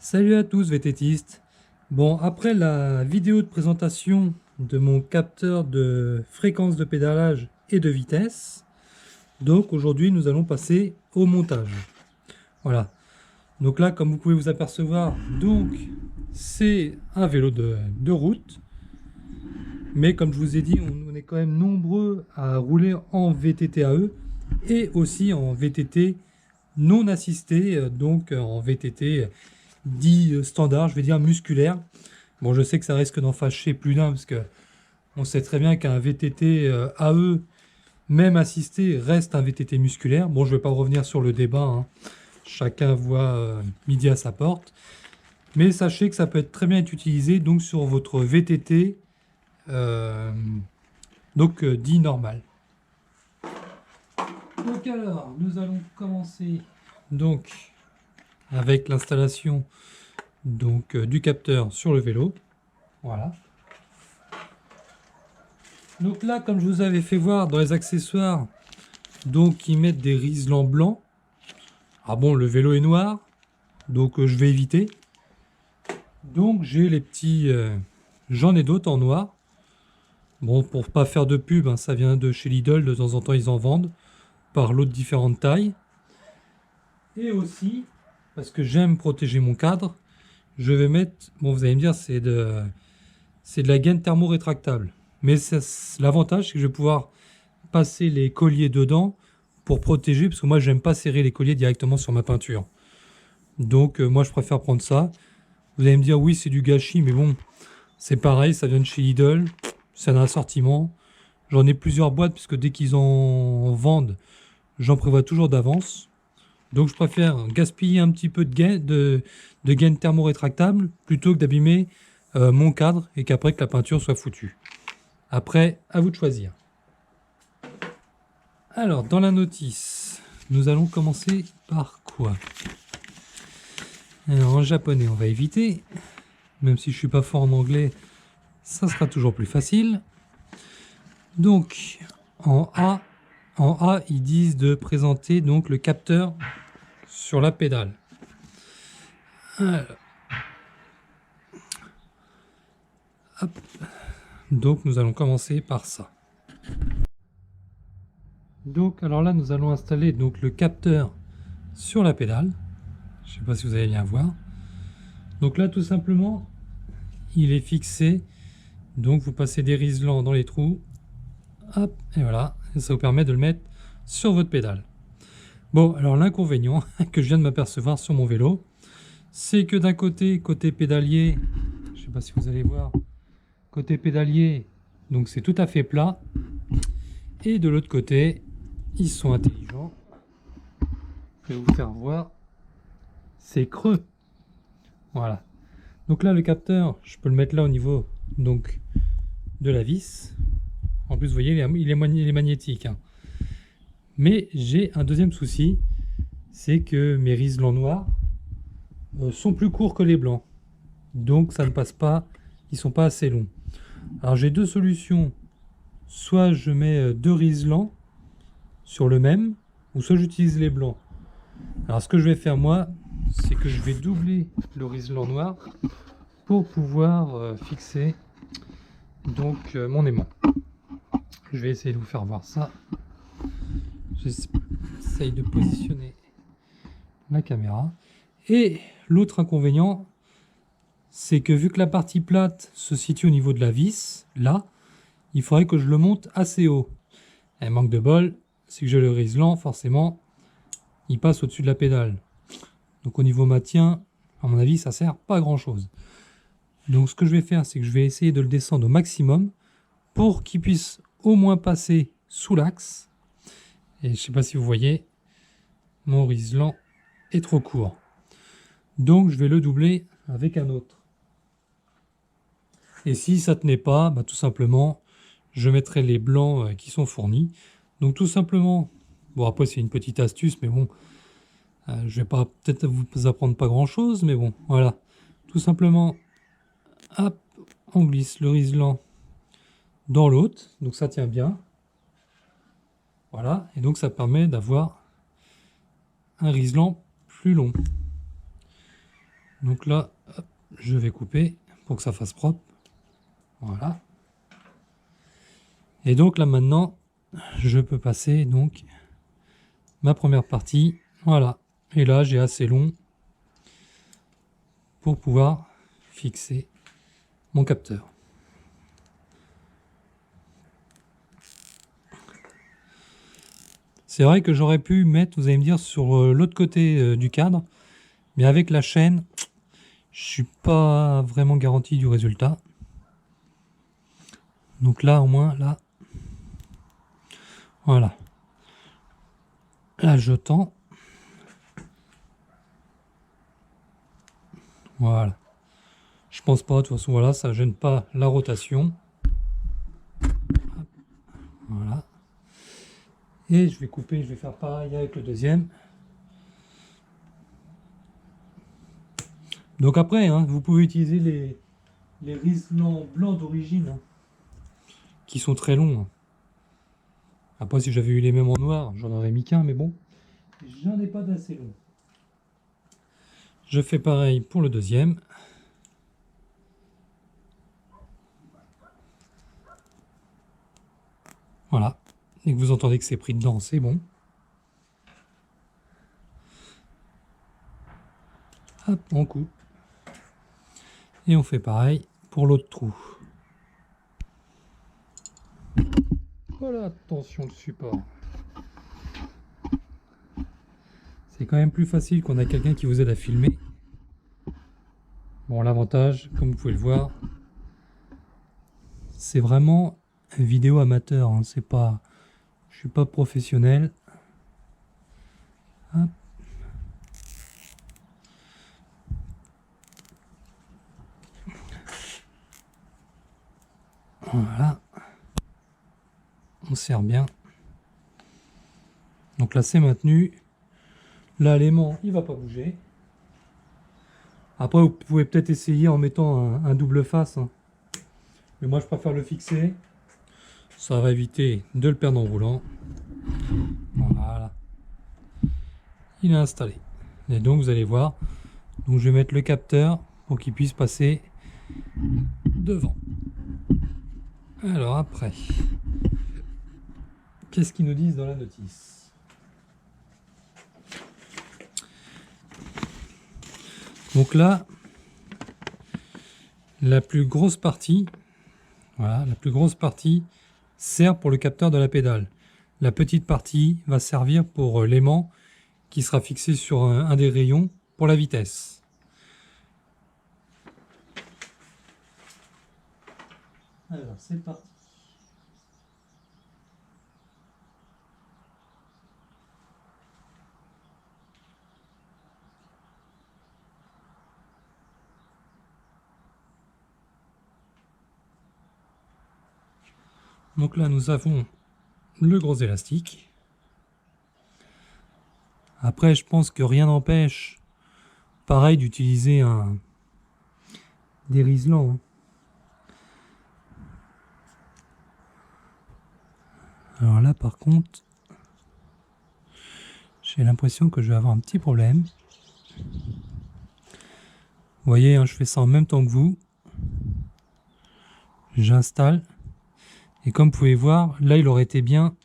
Salut à tous VTTistes. Bon, après la vidéo de présentation de mon capteur de fréquence de pédalage et de vitesse, donc aujourd'hui nous allons passer au montage. Voilà. Donc là, comme vous pouvez vous apercevoir, donc c'est un vélo de route. Mais comme je vous ai dit, on est quand même nombreux à rouler en VTT-AE et aussi en VTT non assisté, donc en VTT dit standard, je vais dire musculaire. Bon, je sais que ça risque d'en fâcher plus d'un parce que on sait très bien qu'un VTT AE, même assisté, reste un VTT musculaire. Bon, je ne vais pas revenir sur le débat, hein. Chacun voit midi à sa porte. Mais sachez que ça peut être très bien être utilisé donc sur votre VTT dit normal. Donc alors, nous allons commencer donc avec l'installation du capteur sur le vélo. Voilà. Donc là, comme je vous avais fait voir dans les accessoires, donc ils mettent des riselants blancs. Ah bon, le vélo est noir, donc je vais éviter. Donc j'ai les petits, j'en ai d'autres en noir. Bon, pour pas faire de pub, hein, ça vient de chez Lidl, de temps en temps ils en vendent par lot de différentes tailles. Et aussi, parce que j'aime protéger mon cadre, je vais mettre, bon vous allez me dire c'est de la gaine thermo-rétractable. Mais l'avantage c'est que je vais pouvoir passer les colliers dedans pour protéger, parce que moi j'aime pas serrer les colliers directement sur ma peinture. Donc moi je préfère prendre ça. Vous allez me dire oui c'est du gâchis, mais bon c'est pareil, ça vient de chez Lidl, c'est un assortiment. J'en ai plusieurs boîtes puisque dès qu'ils en vendent, j'en prévois toujours d'avance. Donc je préfère gaspiller un petit peu de gaine thermo-rétractable plutôt que d'abîmer mon cadre et qu'après que la peinture soit foutue. Après, à vous de choisir. Alors, dans la notice, nous allons commencer par quoi? Alors, en japonais, on va éviter. Même si je suis pas fort en anglais, ça sera toujours plus facile. Donc, en A, ils disent de présenter donc le capteur sur la pédale. Alors, hop. Donc, nous allons commencer par ça. Donc, alors là, nous allons installer donc le capteur sur la pédale. Je ne sais pas si vous allez bien voir. Donc là, tout simplement, il est fixé. Donc, vous passez des riselants dans les trous. Hop, et voilà. Et ça vous permet de le mettre sur votre pédale. Bon, alors l'inconvénient que je viens de m'apercevoir sur mon vélo, c'est que d'un côté pédalier, je ne sais pas si vous allez voir, côté pédalier, donc c'est tout à fait plat. Et de l'autre côté, ils sont intelligents. Je vais vous faire voir. C'est creux. Voilà. Donc là, le capteur, je peux le mettre là au niveau donc de la vis. En plus, vous voyez, il est magnétique, hein. Mais j'ai un deuxième souci, c'est que mes riselants noirs sont plus courts que les blancs. Donc ça ne passe pas, ils sont pas assez longs. Alors j'ai deux solutions. Soit je mets deux riselants sur le même, ou soit j'utilise les blancs. Alors ce que je vais faire moi, c'est que je vais doubler le riselant noir pour pouvoir fixer donc mon aimant. Je vais essayer de vous faire voir ça. J'essaye de positionner la caméra. Et l'autre inconvénient, c'est que vu que la partie plate se situe au niveau de la vis, là, il faudrait que je le monte assez haut. Et manque de bol, c'est que j'ai le riselant, forcément, il passe au-dessus de la pédale. Donc au niveau maintien, à mon avis, ça sert pas à grand chose. Donc ce que je vais faire, c'est que je vais essayer de le descendre au maximum pour qu'il puisse au moins passer sous l'axe. Et je ne sais pas si vous voyez, mon riselant est trop court. Donc je vais le doubler avec un autre. Et si ça ne tenait pas, bah, tout simplement, je mettrai les blancs qui sont fournis. Donc tout simplement, bon après c'est une petite astuce, mais bon, je vais pas peut-être vous apprendre pas grand-chose, mais bon, voilà. Tout simplement, hop, on glisse le riselant dans l'autre, donc ça tient bien. Voilà, et donc ça permet d'avoir un riselant plus long. Donc là, hop, je vais couper pour que ça fasse propre. Voilà. Et donc là maintenant, je peux passer donc ma première partie. Voilà. Et là, j'ai assez long pour pouvoir fixer mon capteur. C'est vrai que j'aurais pu mettre, vous allez me dire, sur l'autre côté du cadre, mais avec la chaîne, je suis pas vraiment garanti du résultat. Donc là, au moins, là, voilà. Là, je tends. Voilà. Je pense pas, de toute façon, voilà, ça gêne pas la rotation. Voilà. Et je vais couper, je vais faire pareil avec le deuxième. Donc après, hein, vous pouvez utiliser les Riesland blancs d'origine, hein, qui sont très longs. Hein. Après, si j'avais eu les mêmes en noir, j'en aurais mis qu'un, mais bon, j'en ai pas d'assez long. Je fais pareil pour le deuxième. Voilà. Dès que vous entendez que c'est pris dedans, c'est bon. Hop, on coupe. Et on fait pareil pour l'autre trou. Voilà, attention le support. C'est quand même plus facile qu'on a quelqu'un qui vous aide à filmer. Bon, l'avantage, comme vous pouvez le voir, c'est vraiment une vidéo amateur. Hein. C'est pas, je suis pas professionnel. Hop. Voilà. On serre bien. Donc là, c'est maintenu. Là, l'aimant, il va pas bouger. Après, vous pouvez peut-être essayer en mettant un double face. Hein. Mais moi, je préfère le fixer. Ça va éviter de le perdre en roulant. Voilà. Il est installé. Et donc, vous allez voir. Donc, je vais mettre le capteur pour qu'il puisse passer devant. Alors, après, qu'est-ce qu'ils nous disent dans la notice? Donc là, la plus grosse partie, voilà, la plus grosse partie sert pour le capteur de la pédale. La petite partie va servir pour l'aimant qui sera fixé sur un des rayons pour la vitesse. Alors, c'est parti. Donc là, nous avons le gros élastique. Après, je pense que rien n'empêche, pareil, d'utiliser des Riesland. Hein. Alors là, par contre, j'ai l'impression que je vais avoir un petit problème. Vous voyez, hein, je fais ça en même temps que vous. J'installe. Et comme vous pouvez voir, là, il aurait été bien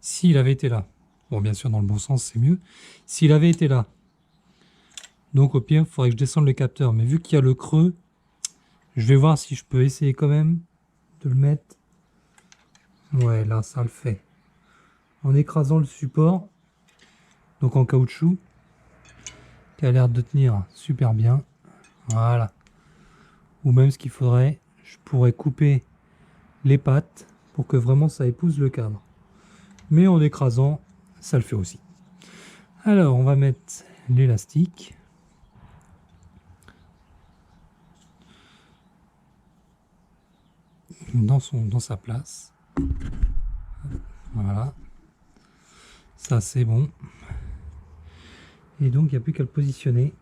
s'il avait été là. Bon, bien sûr, dans le bon sens, c'est mieux. S'il avait été là. Donc, au pire, il faudrait que je descende le capteur. Mais vu qu'il y a le creux, je vais voir si je peux essayer quand même de le mettre. Ouais, là, ça le fait. En écrasant le support, donc en caoutchouc, qui a l'air de tenir super bien. Voilà. Ou même ce qu'il faudrait, je pourrais couper les pattes pour que vraiment ça épouse le cadre. Mais en écrasant, ça le fait aussi. Alors, on va mettre l'élastique. Dans sa place. Voilà. Ça, c'est bon. Et donc, il n'y a plus qu'à le positionner.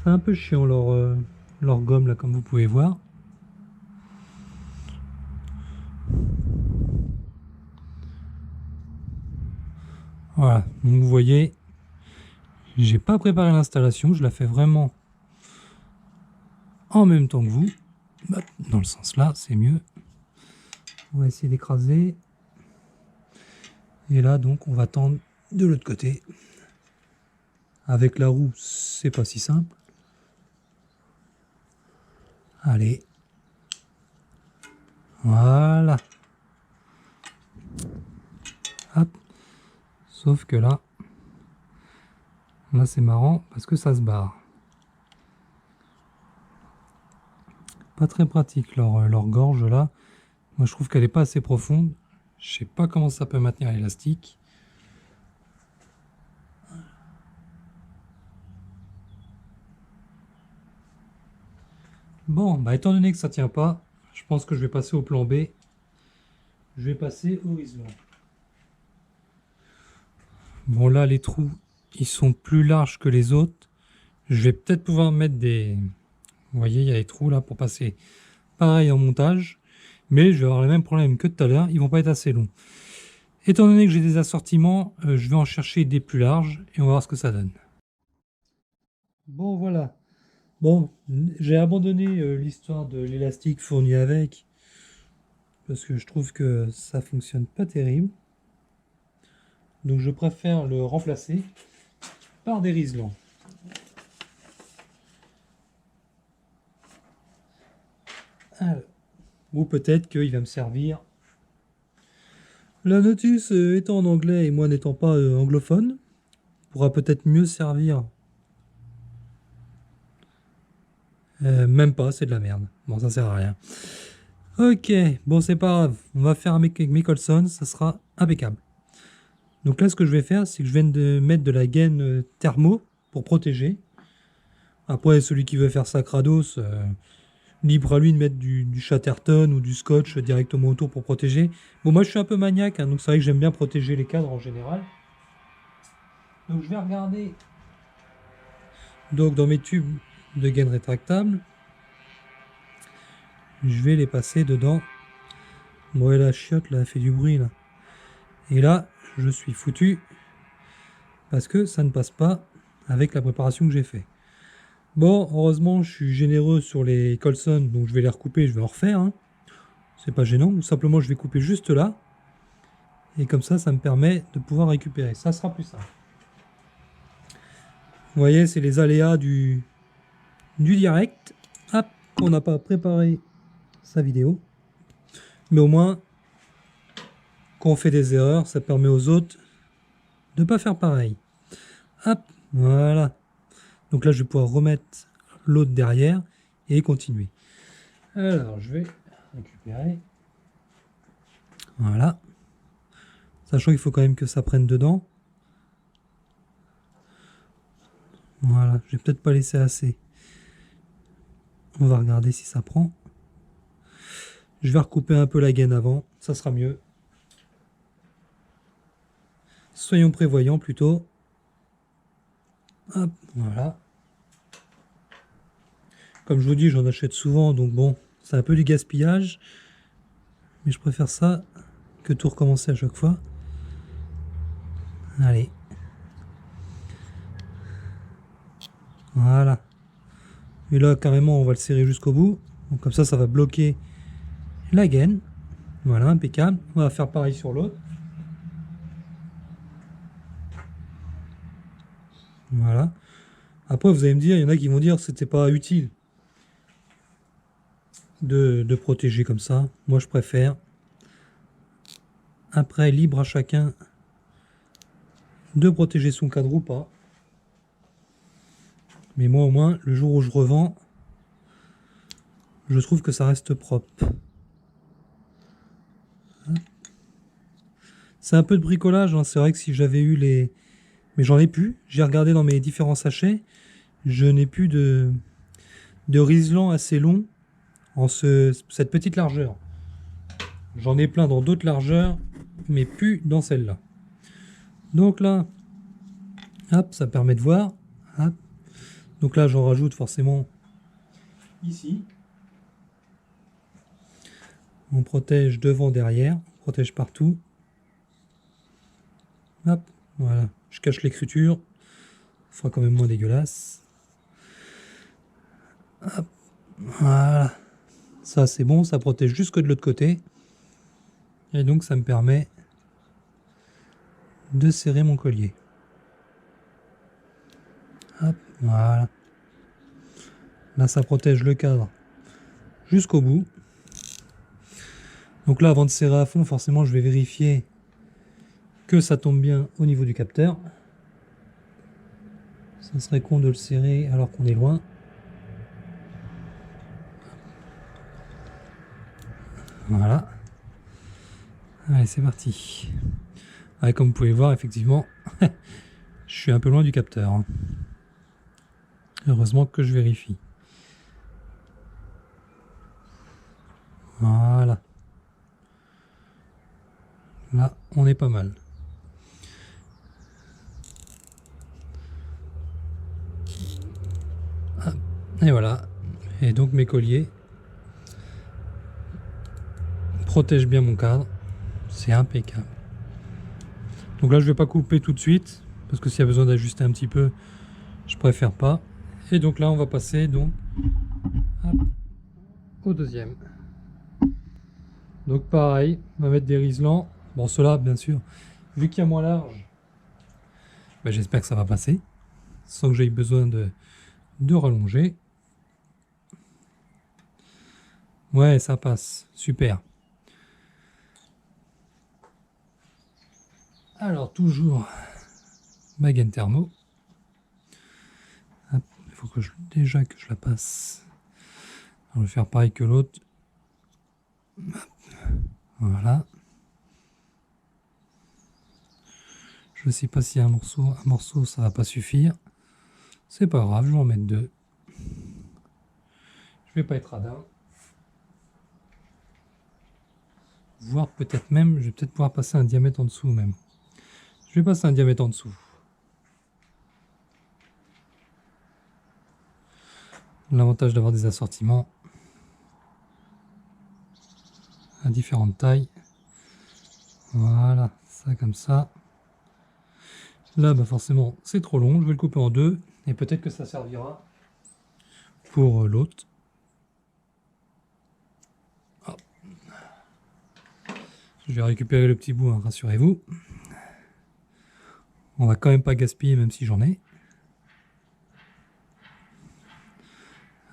C'est un peu chiant leur gomme, là, comme vous pouvez voir. Voilà. Donc, vous voyez, J'ai pas préparé l'installation, je la fais vraiment en même temps que vous. Dans le sens là, c'est mieux. On va essayer d'écraser. Et là, donc, on va tendre de l'autre côté. Avec la roue, c'est pas si simple. Allez. Voilà. Hop. Sauf que là c'est marrant parce que ça se barre. Pas très pratique leur gorge là. Moi je trouve qu'elle est pas assez profonde. Je sais pas comment ça peut maintenir l'élastique. Bon, bah étant donné que ça tient pas, je pense que je vais passer au plan B. Je vais passer au Riesling. Bon là les trous, ils sont plus larges que les autres. Je vais peut-être pouvoir mettre des... Vous voyez, il y a les trous là pour passer pareil en montage. Mais je vais avoir le même problème que tout à l'heure, ils vont pas être assez longs. Étant donné que j'ai des assortiments, je vais en chercher des plus larges et on va voir ce que ça donne. Bon voilà. Bon, j'ai abandonné l'histoire de l'élastique fourni avec parce que je trouve que ça fonctionne pas terrible. Donc je préfère le remplacer par des Riesland. Alors, ou peut-être qu'il va me servir. La notice étant en anglais et moi n'étant pas anglophone, pourra peut-être mieux servir. Même pas, c'est de la merde. Bon, ça sert à rien. Ok, bon c'est pas grave. On va faire avec mes Colson, ça sera impeccable. Donc là, ce que je vais faire, c'est que je viens de mettre de la gaine thermo pour protéger. Après, celui qui veut faire ça Kratos, libre à lui de mettre du Chatterton ou du scotch directement autour pour protéger. Bon, moi je suis un peu maniaque, hein, donc c'est vrai que j'aime bien protéger les cadres en général. Donc je vais regarder donc dans mes tubes de gaine rétractable. Je vais les passer dedans. Bon, et la chiotte là, elle fait du bruit là. Et là, je suis foutu parce que ça ne passe pas avec la préparation que j'ai fait. Bon, heureusement, je suis généreux sur les Colson, donc je vais les recouper, je vais en refaire. Hein. C'est pas gênant, ou simplement je vais couper juste là. Et comme ça me permet de pouvoir récupérer. Ça sera plus simple. Vous voyez, c'est les aléas du direct. Hop, on n'a pas préparé sa vidéo. Mais au moins, quand on fait des erreurs, ça permet aux autres de ne pas faire pareil. Hop, voilà. Donc là, je vais pouvoir remettre l'autre derrière et continuer. Alors, je vais récupérer. Voilà. Sachant qu'il faut quand même que ça prenne dedans. Voilà, je vais peut-être pas laisser assez. On va regarder si ça prend. Je vais recouper un peu la gaine avant, ça sera mieux. Soyons prévoyants plutôt. Hop, voilà. Comme je vous dis, j'en achète souvent, donc bon, c'est un peu du gaspillage. Mais je préfère ça que tout recommencer à chaque fois. Allez. Voilà. Et là, carrément, on va le serrer jusqu'au bout. Donc comme ça va bloquer la gaine. Voilà, impeccable. On va faire pareil sur l'autre. Voilà. Après, vous allez me dire, il y en a qui vont dire que c'était pas utile de protéger comme ça. Moi, je préfère. Après, libre à chacun de protéger son cadre ou pas. Mais moi, au moins, le jour où je revends, je trouve que ça reste propre. C'est un peu de bricolage, hein. C'est vrai que si j'avais eu les... Mais j'en ai plus. J'ai regardé dans mes différents sachets. Je n'ai plus de Riesland assez long en cette petite largeur. J'en ai plein dans d'autres largeurs, mais plus dans celle-là. Donc là, hop, ça permet de voir. Hop. Donc là, j'en rajoute forcément ici. On protège devant, derrière. On protège partout. Hop, voilà. Je cache l'écriture. fera quand même moins dégueulasse. Hop, voilà. Ça c'est bon, ça protège jusque de l'autre côté. Et donc ça me permet de serrer mon collier. Hop, voilà. Là ça protège le cadre jusqu'au bout. Donc là avant de serrer à fond, forcément je vais vérifier que ça tombe bien au niveau du capteur. Ça serait con de le serrer alors qu'on est loin. Voilà. Allez, c'est parti. Ouais, comme vous pouvez voir, effectivement, je suis un peu loin du capteur. Heureusement que je vérifie. Voilà. Là, on est pas mal. Et voilà. Et donc mes colliers protègent bien mon cadre. C'est impeccable. Donc là, je vais pas couper tout de suite parce que s'il y a besoin d'ajuster un petit peu, je préfère pas. Et donc là, on va passer donc au deuxième. Donc pareil, on va mettre des riselants. Bon, ceux-là, bien sûr, vu qu'il y a moins large, ben, j'espère que ça va passer sans que j'aie besoin de rallonger. Ouais, ça passe, super. Alors toujours ma gaine thermo. Il faut que déjà que je la passe. On va faire pareil que l'autre. Voilà. Je sais pas si un morceau ça va pas suffire. C'est pas grave, je vais en mettre deux. Je vais pas être radin. Voire peut-être même, je vais peut-être pouvoir passer un diamètre en dessous même. Je vais passer un diamètre en dessous. L'avantage d'avoir des assortiments à différentes tailles. Voilà, ça comme ça. Là, bah forcément, c'est trop long. Je vais le couper en deux. Et peut-être que ça servira pour l'autre. Je vais récupérer le petit bout, hein, rassurez-vous. On va quand même pas gaspiller, même si j'en ai.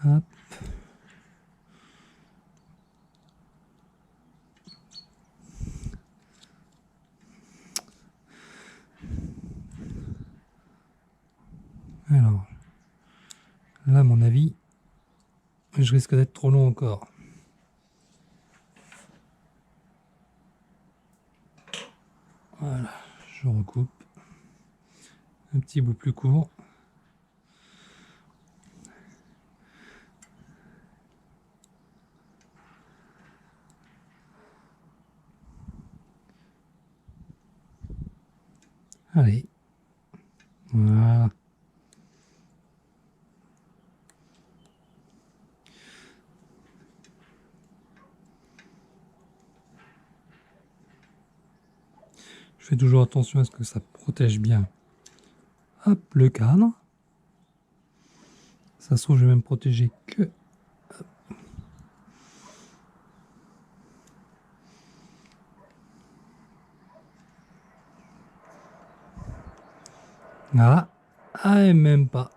Hop. Alors, là, à mon avis, je risque d'être trop long encore. Voilà, je recoupe. Un petit bout plus court. Allez. Voilà. Je fais toujours attention à ce que ça protège bien. Hop, le cadre. Ça se trouve, je vais même protéger que... Hop. Ah, et même pas.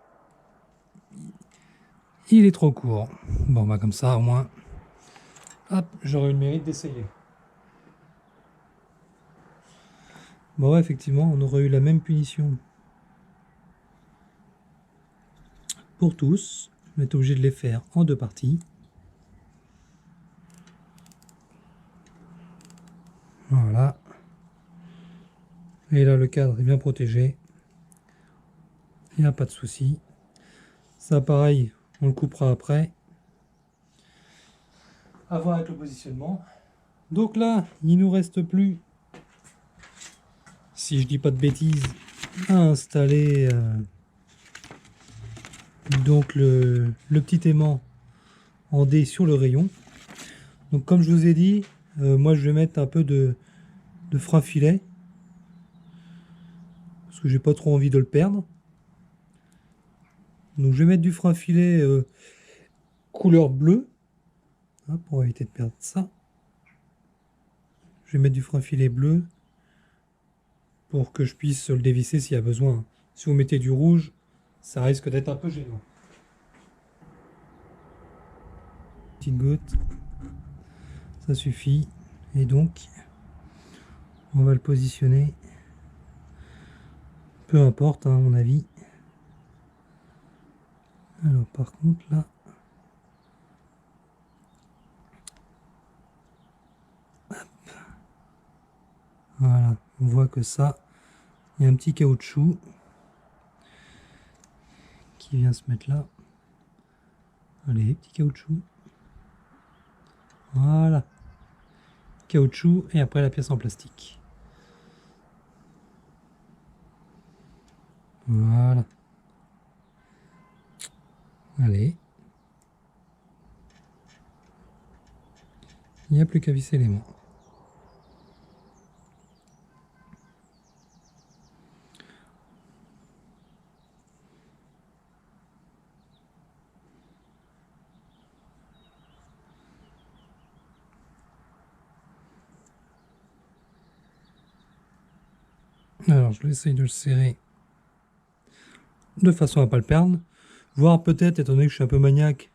Il est trop court. Bon, bah comme ça, au moins, hop, j'aurai eu le mérite d'essayer. Bon, ouais, effectivement, on aurait eu la même punition pour tous. On est obligé de les faire en deux parties. Voilà. Et là, le cadre est bien protégé. Il n'y a pas de souci. Ça, pareil, on le coupera après. À voir avec le positionnement. Donc là, il nous reste plus, si je dis pas de bêtises, à installer donc le petit aimant en D sur le rayon. Donc comme je vous ai dit, moi je vais mettre un peu de frein filet parce que j'ai pas trop envie de le perdre. Donc je vais mettre du frein filet couleur bleue, hein, pour éviter de perdre ça. Je vais mettre du frein filet bleu pour que je puisse le dévisser s'il y a besoin. Si vous mettez du rouge, ça risque d'être un peu gênant. Petite goutte, ça suffit. Et donc, on va le positionner. Peu importe, hein, à mon avis. Alors par contre là, hop. Voilà, on voit que ça, il y a un petit caoutchouc qui vient se mettre là. Allez, petit caoutchouc. Voilà. Caoutchouc et après la pièce en plastique. Voilà. Allez. Il n'y a plus qu'à visser les mains. Alors je vais essayer de le serrer de façon à ne pas le perdre. Voire peut-être, étant donné que je suis un peu maniaque,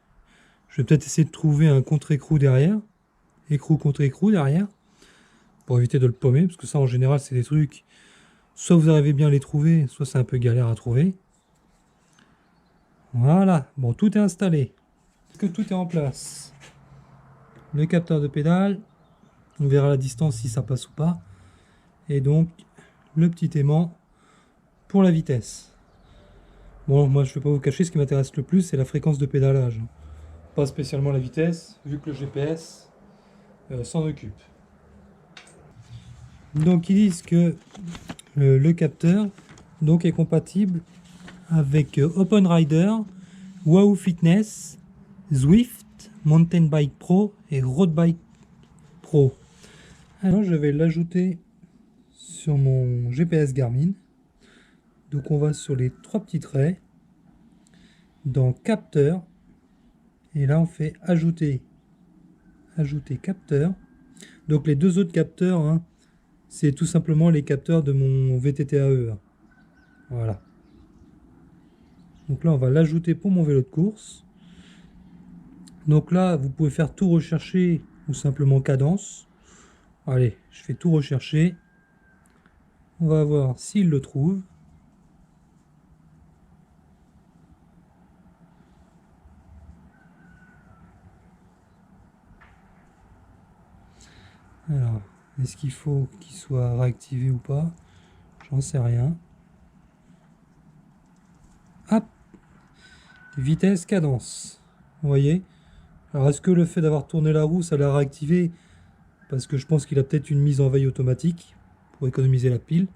je vais peut-être essayer de trouver un contre-écrou derrière. Écrou contre écrou derrière. Pour éviter de le paumer. Parce que ça en général c'est des trucs, soit vous arrivez bien à les trouver, soit c'est un peu galère à trouver. Voilà, bon, tout est installé. Est-ce que tout est en place? Le capteur de pédale, on verra la distance si ça passe ou pas. Et donc, le petit aimant pour la vitesse. Bon, moi je ne vais pas vous cacher, ce qui m'intéresse le plus, c'est la fréquence de pédalage. Pas spécialement la vitesse, vu que le GPS s'en occupe. Donc ils disent que le capteur donc, est compatible avec Open Rider, Wahoo Fitness, Zwift, Mountain Bike Pro et Road Bike Pro. Alors je vais l'ajouter sur mon GPS Garmin. Donc on va sur les trois petits traits, dans capteur, et là on fait ajouter capteur. Donc les deux autres capteurs, hein, c'est tout simplement les capteurs de mon VTT-AE. Voilà. Donc là on va l'ajouter pour mon vélo de course. Donc là vous pouvez faire tout rechercher ou simplement cadence. Allez, je fais tout rechercher. On va voir s'il le trouve. Alors, est-ce qu'il faut qu'il soit réactivé ou pas? J'en sais rien. Hop! Vitesse, cadence. Vous voyez? Alors, est-ce que le fait d'avoir tourné la roue, ça l'a réactivé? Parce que je pense qu'il a peut-être une mise en veille automatique pour économiser la pile.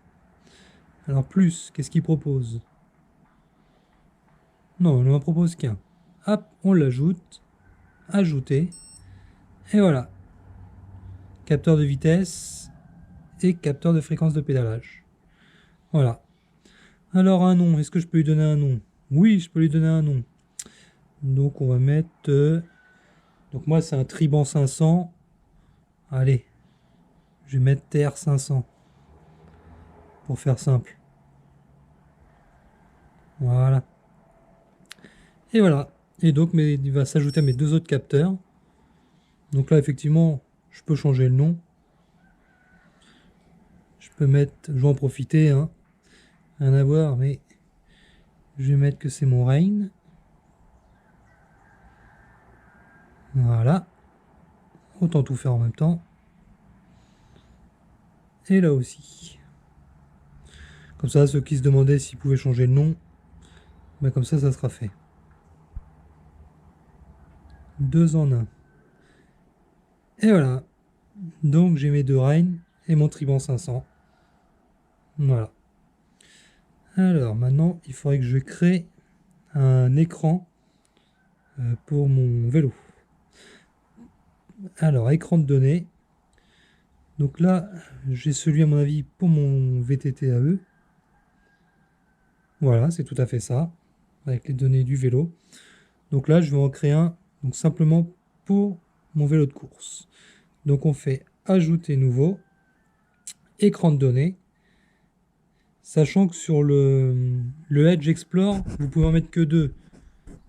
Alors, plus, qu'est-ce qu'il propose? Non, il ne m'en propose qu'un. Hop, on l'ajoute. Ajouter. Et voilà. Capteur de vitesse et capteur de fréquence de pédalage. Voilà. Alors un nom, est-ce que je peux lui donner un nom? Oui, je peux lui donner un nom. Donc on va mettre... donc moi c'est un Triban 500. Allez, je vais mettre TR500. Pour faire simple. Voilà. Et voilà. Et donc il va s'ajouter à mes deux autres capteurs. Donc là effectivement, je peux changer le nom. Je peux mettre, je vais en profiter, hein. Rien à voir, mais je vais mettre que c'est mon Rain. Voilà. Autant tout faire en même temps. Et là aussi. Comme ça, ceux qui se demandaient s'ils pouvaient changer le nom, ben comme ça sera fait. Deux en un. Et voilà. Donc j'ai mes deux Rain et mon Triban 500. Voilà. Alors maintenant, il faudrait que je crée un écran pour mon vélo. Alors, écran de données. Donc là, j'ai celui à mon avis pour mon VTT AE. Voilà, c'est tout à fait ça. avec les données du vélo. Donc là, je vais en créer un, donc simplement pour mon vélo de course. Donc on fait ajouter nouveau, écran de données, sachant que sur le Edge Explore, vous pouvez en mettre que 2.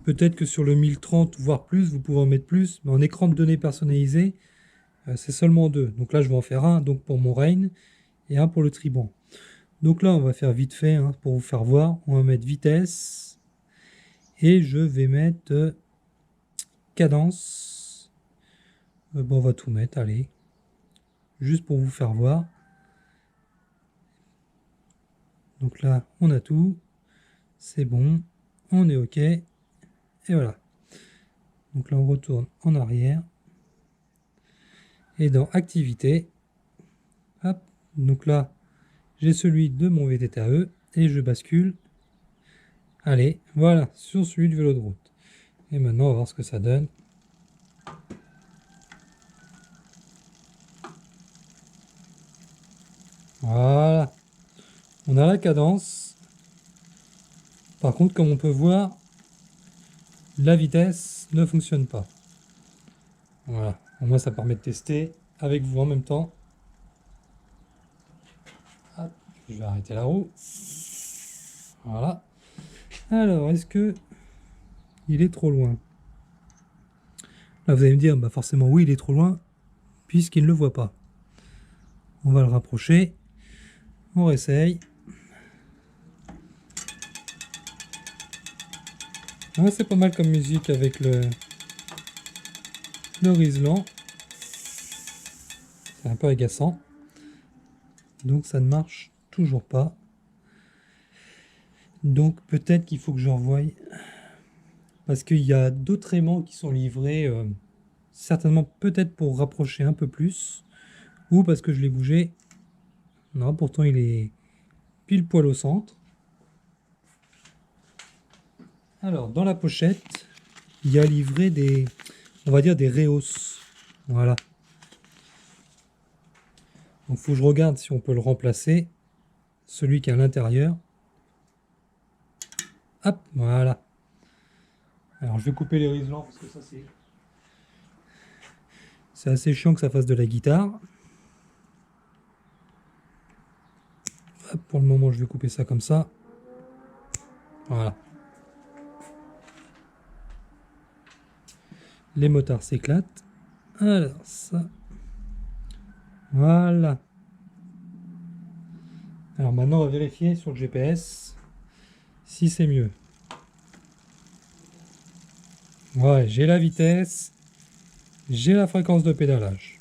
Peut-être que sur le 1030, voire plus, vous pouvez en mettre plus, mais en écran de données personnalisé, c'est seulement 2. Donc là, je vais en faire un donc pour mon Rain et un pour le Triban. Donc là, on va faire vite fait pour vous faire voir. On va mettre vitesse et je vais mettre cadence. Bon, on va tout mettre, allez. Juste pour vous faire voir. Donc là, on a tout. C'est bon. On est OK. Et voilà. Donc là, on retourne en arrière. Et dans activité, hop, donc là, j'ai celui de mon VTTAE et je bascule. Allez, voilà, sur celui du vélo de route. Et maintenant, on va voir ce que ça donne. Voilà. On a la cadence. Par contre, comme on peut voir, la vitesse ne fonctionne pas. Voilà. Au moins, ça permet de tester avec vous en même temps. Hop, je vais arrêter la roue. Voilà. Alors, est-ce que il est trop loin? Là, vous allez me dire, bah forcément, oui, il est trop loin, puisqu'il ne le voit pas. On va le rapprocher. On réessaye. Ah, c'est pas mal comme musique avec le Rislan. C'est un peu agaçant. Donc ça ne marche toujours pas. Donc peut-être qu'il faut que je revoie. Parce qu'il y a d'autres aimants qui sont livrés. Certainement peut-être pour rapprocher un peu plus. Ou parce que je l'ai bougé. Non, pourtant il est pile poil au centre. Alors dans la pochette, il y a livré des, on va dire des rehausses. Voilà. Donc il faut que je regarde si on peut le remplacer. Celui qui est à l'intérieur. Hop, voilà. Alors je vais couper les Rislans parce que ça c'est assez chiant que ça fasse de la guitare. Hop, pour le moment je vais couper ça comme ça. Voilà. Les motards s'éclatent. Alors ça. Voilà. Alors maintenant on va vérifier sur le GPS si c'est mieux. Ouais, j'ai la vitesse, j'ai la fréquence de pédalage.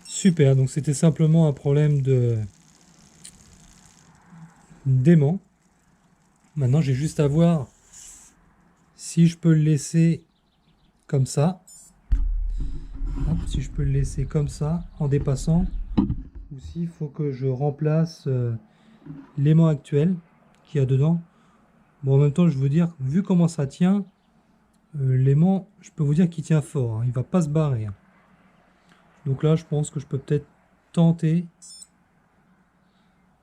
Super, donc c'était simplement un problème d'aimant. Maintenant j'ai juste à voir si je peux le laisser comme ça. Hop, si je peux le laisser comme ça en dépassant, ou s'il faut que je remplace l'aimant actuel qu'il y a dedans. Bon, en même temps je veux dire, vu comment ça tient, l'aimant, je peux vous dire qu'il tient fort, hein, il va pas se barrer. Hein. Donc là, je pense que je peux peut-être tenter.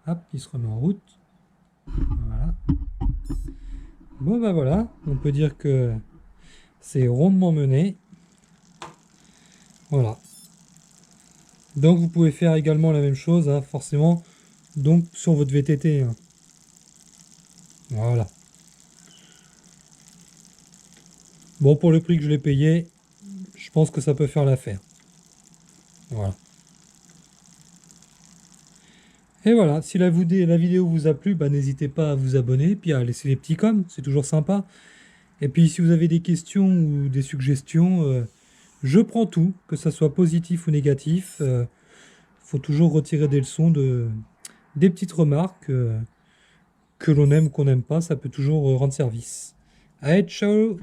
Hop, il se remet en route. Voilà. Bon, ben voilà, on peut dire que c'est rondement mené. Voilà. Donc vous pouvez faire également la même chose, hein, forcément, donc sur votre VTT. Hein. Voilà. Bon, pour le prix que je l'ai payé, je pense que ça peut faire l'affaire. Voilà. Et voilà, si la vidéo vous a plu, bah, n'hésitez pas à vous abonner, puis à laisser les petits coms, c'est toujours sympa. Et puis si vous avez des questions ou des suggestions, je prends tout, que ça soit positif ou négatif. Faut toujours retirer des leçons, des petites remarques que l'on aime ou qu'on n'aime pas, ça peut toujours rendre service. Allez, ciao!